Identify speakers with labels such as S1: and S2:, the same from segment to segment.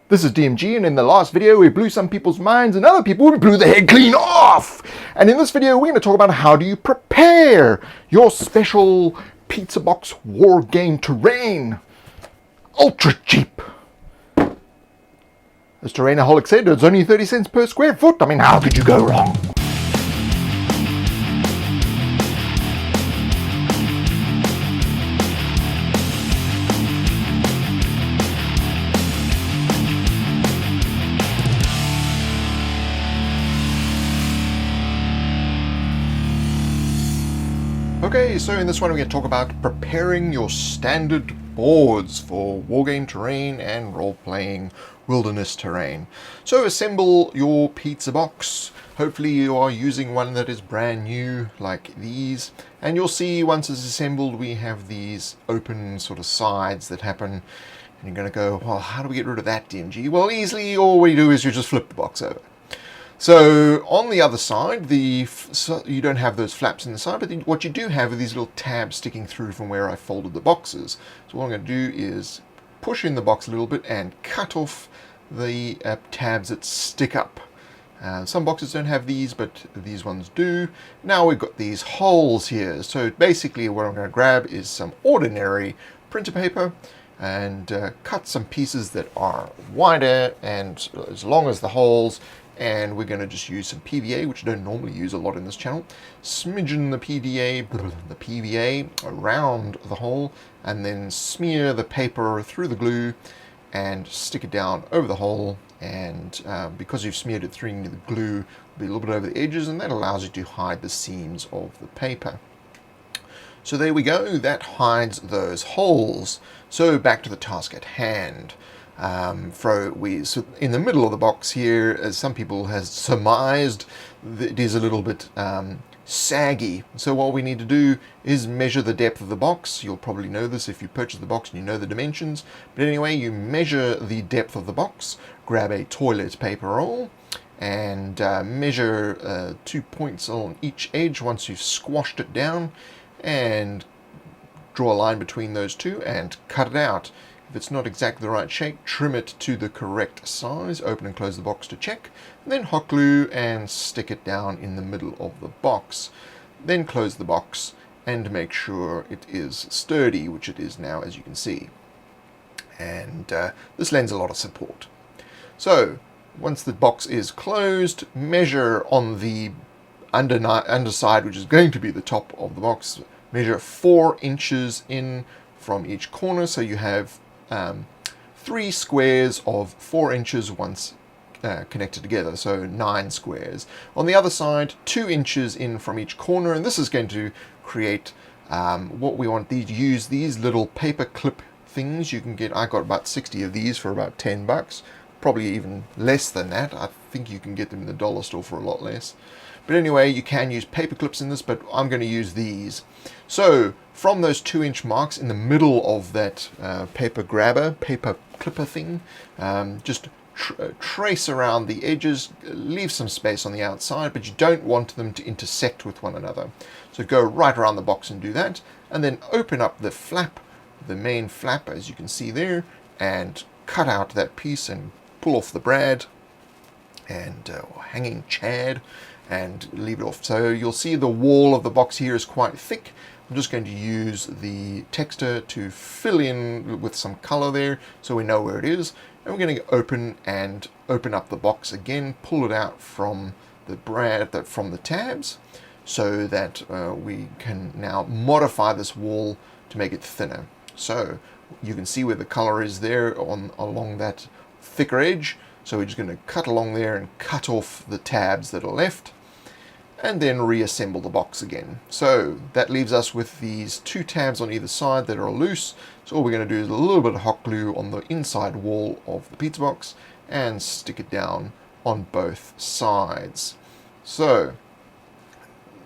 S1: This is DMG, and in the last video we blew some people's minds and other people we blew the head clean off. And in this video we're going to talk about how do you prepare your special pizza box war game terrain. Ultra cheap. As Terrainaholic said, it's only 30 cents per square foot. I mean, how could you go wrong? Okay, so in this one we're going to talk about preparing your standard boards for wargame terrain and role-playing wilderness terrain. So assemble your pizza box. Hopefully you are using one that is brand new like these, and you'll see once it's assembled we have these open sort of sides that happen, and you're going to go, well, how do we get rid of that, DMG? Well, easily all we do is you just flip the box over. So on the other side, you don't have those flaps in the side, but what you do have are these little tabs sticking through from where I folded the boxes. So what I'm going to do is push in the box a little bit and cut off the tabs that stick up. Some boxes don't have these, but these ones do. Now we've got these holes here. So basically what I'm going to grab is some ordinary printer paper and cut some pieces that are wider and as long as the holes. And we're going to just use some PVA, which I don't normally use a lot in this channel. Smidgen the PVA around the hole, and then smear the paper through the glue and stick it down over the hole. And because you've smeared it through the glue, it'll be a little bit over the edges, and that allows you to hide the seams of the paper. So there we go, that hides those holes. So back to the task at hand. So in the middle of the box here, as some people has surmised, it is a little bit saggy. So what we need to do is measure the depth of the box. You'll probably know this if you purchase the box and you know the dimensions. But anyway, you measure the depth of the box, grab a toilet paper roll, and measure 2 points on each edge once you've squashed it down, and draw a line between those two and cut it out. If it's not exactly the right shape, trim it to the correct size, open and close the box to check, and then hot glue and stick it down in the middle of the box. Then close the box and make sure it is sturdy, which it is now, as you can see. And this lends a lot of support. So once the box is closed, measure on the underside, which is going to be the top of the box, measure 4 inches in from each corner, so you have 3 squares of 4 inches once connected together, so 9 squares. On the other side, 2 inches in from each corner, and this is going to create what we want. Use these little paper clip things. You can get, I got about 60 of these for about $10, probably even less than that. I think you can get them in the dollar store for a lot less. But anyway, you can use paper clips in this, but I'm going to use these. So from those 2-inch marks in the middle of that paper clipper thing, just trace around the edges, leave some space on the outside, but you don't want them to intersect with one another. So go right around the box and do that, and then open up the flap, the main flap, as you can see there, and cut out that piece and pull off the brad and hanging chad and leave it off. So you'll see the wall of the box here is quite thick. I'm just going to use the texture to fill in with some color there so we know where it is. And we're going to open up the box again, pull it out from the brad, from the tabs, so that we can now modify this wall to make it thinner. So you can see where the color is there along that thicker edge. So we're just going to cut along there and cut off the tabs that are left, and then reassemble the box again. So that leaves us with these 2 tabs on either side that are loose. So all we're going to do is a little bit of hot glue on the inside wall of the pizza box and stick it down on both sides. So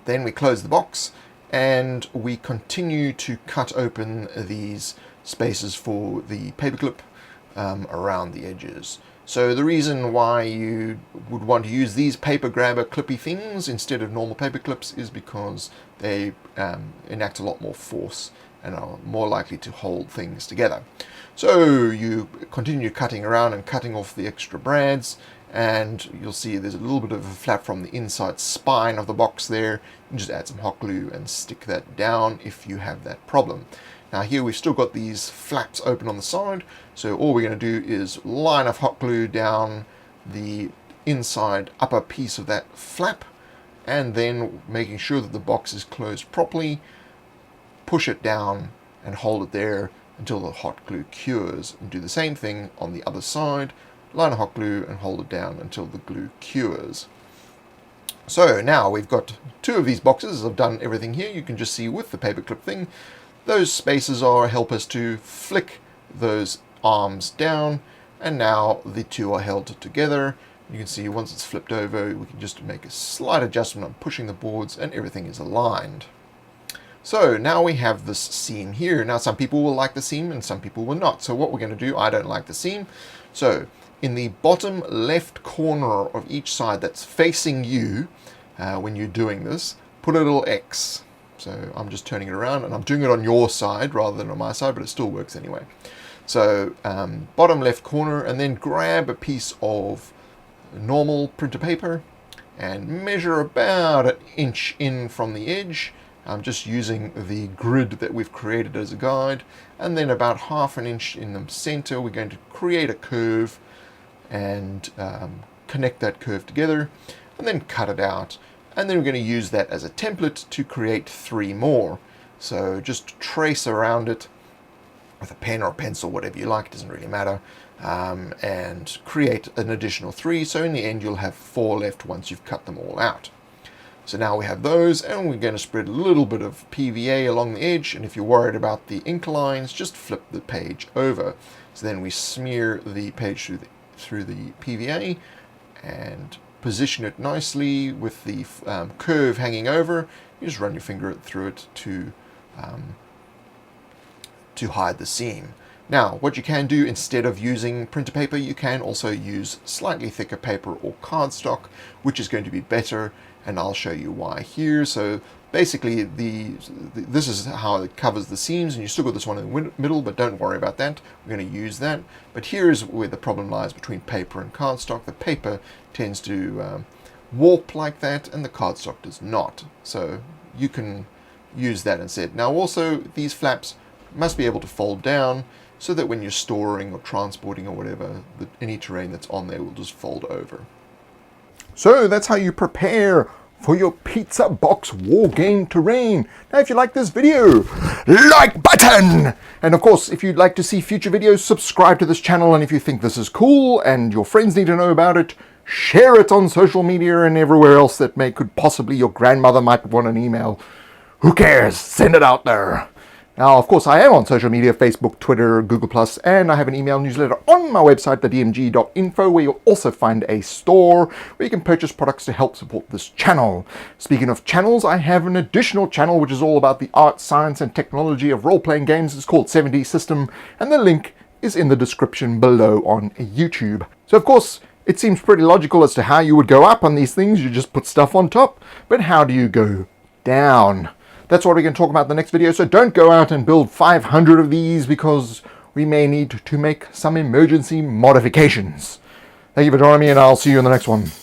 S1: then we close the box and we continue to cut open these spaces for the paperclip around the edges. So the reason why you would want to use these paper grabber clippy things instead of normal paper clips is because they enact a lot more force and are more likely to hold things together. So you continue cutting around and cutting off the extra brads, and you'll see there's a little bit of a flap from the inside spine of the box there. You just add some hot glue and stick that down if you have that problem. Now here we've still got these flaps open on the side, so all we're going to do is line of hot glue down the inside upper piece of that flap, and then making sure that the box is closed properly, push it down and hold it there until the hot glue cures, and do the same thing on the other side, line of hot glue and hold it down until the glue cures. So now we've got two of these boxes. I've done everything here. You can just see with the paperclip thing, those spaces help us to flick those arms down, and now the two are held together. You can see once it's flipped over, we can just make a slight adjustment on pushing the boards and everything is aligned. So now we have this seam here. Now some people will like the seam and some people will not. So what we're going to do, I don't like the seam. So in the bottom left corner of each side that's facing you when you're doing this, put a little X. So I'm just turning it around and I'm doing it on your side rather than on my side, but it still works anyway. So bottom left corner, and then grab a piece of normal printer paper and measure about an inch in from the edge. I'm just using the grid that we've created as a guide, and then about half an inch in the center. We're going to create a curve and connect that curve together, and then cut it out. And then we're going to use that as a template to create 3 more. So just trace around it with a pen or a pencil, whatever you like, it doesn't really matter, and create an additional 3. So in the end, you'll have 4 left once you've cut them all out. So now we have those, and we're going to spread a little bit of PVA along the edge, and if you're worried about the ink lines, just flip the page over. So then we smear the page through the PVA and position it nicely with the curve hanging over. You just run your finger through it to hide the seam. Now, what you can do instead of using printer paper, you can also use slightly thicker paper or cardstock, which is going to be better, and I'll show you why here. So basically, this is how it covers the seams, and you still got this one in the middle, but don't worry about that. We're going to use that. But here's where the problem lies between paper and cardstock. The paper tends to warp like that, and the cardstock does not. So you can use that instead. Now also, these flaps must be able to fold down so that when you're storing or transporting or whatever, any terrain that's on there will just fold over. So that's how you prepare for your pizza box war game terrain. Now if you like this video, like button! And of course, if you'd like to see future videos, subscribe to this channel, and if you think this is cool and your friends need to know about it, share it on social media and everywhere else that could possibly, your grandmother might want an email. Who cares? Send it out there. Now, of course, I am on social media, Facebook, Twitter, Google+, and I have an email newsletter on my website, thedmg.info, where you'll also find a store where you can purchase products to help support this channel. Speaking of channels, I have an additional channel which is all about the art, science, and technology of role-playing games. It's called 7D System, and the link is in the description below on YouTube. So, of course, it seems pretty logical as to how you would go up on these things. You just put stuff on top, but how do you go down? That's what we're going to talk about in the next video, so don't go out and build 500 of these because we may need to make some emergency modifications. Thank you for joining me, and I'll see you in the next one.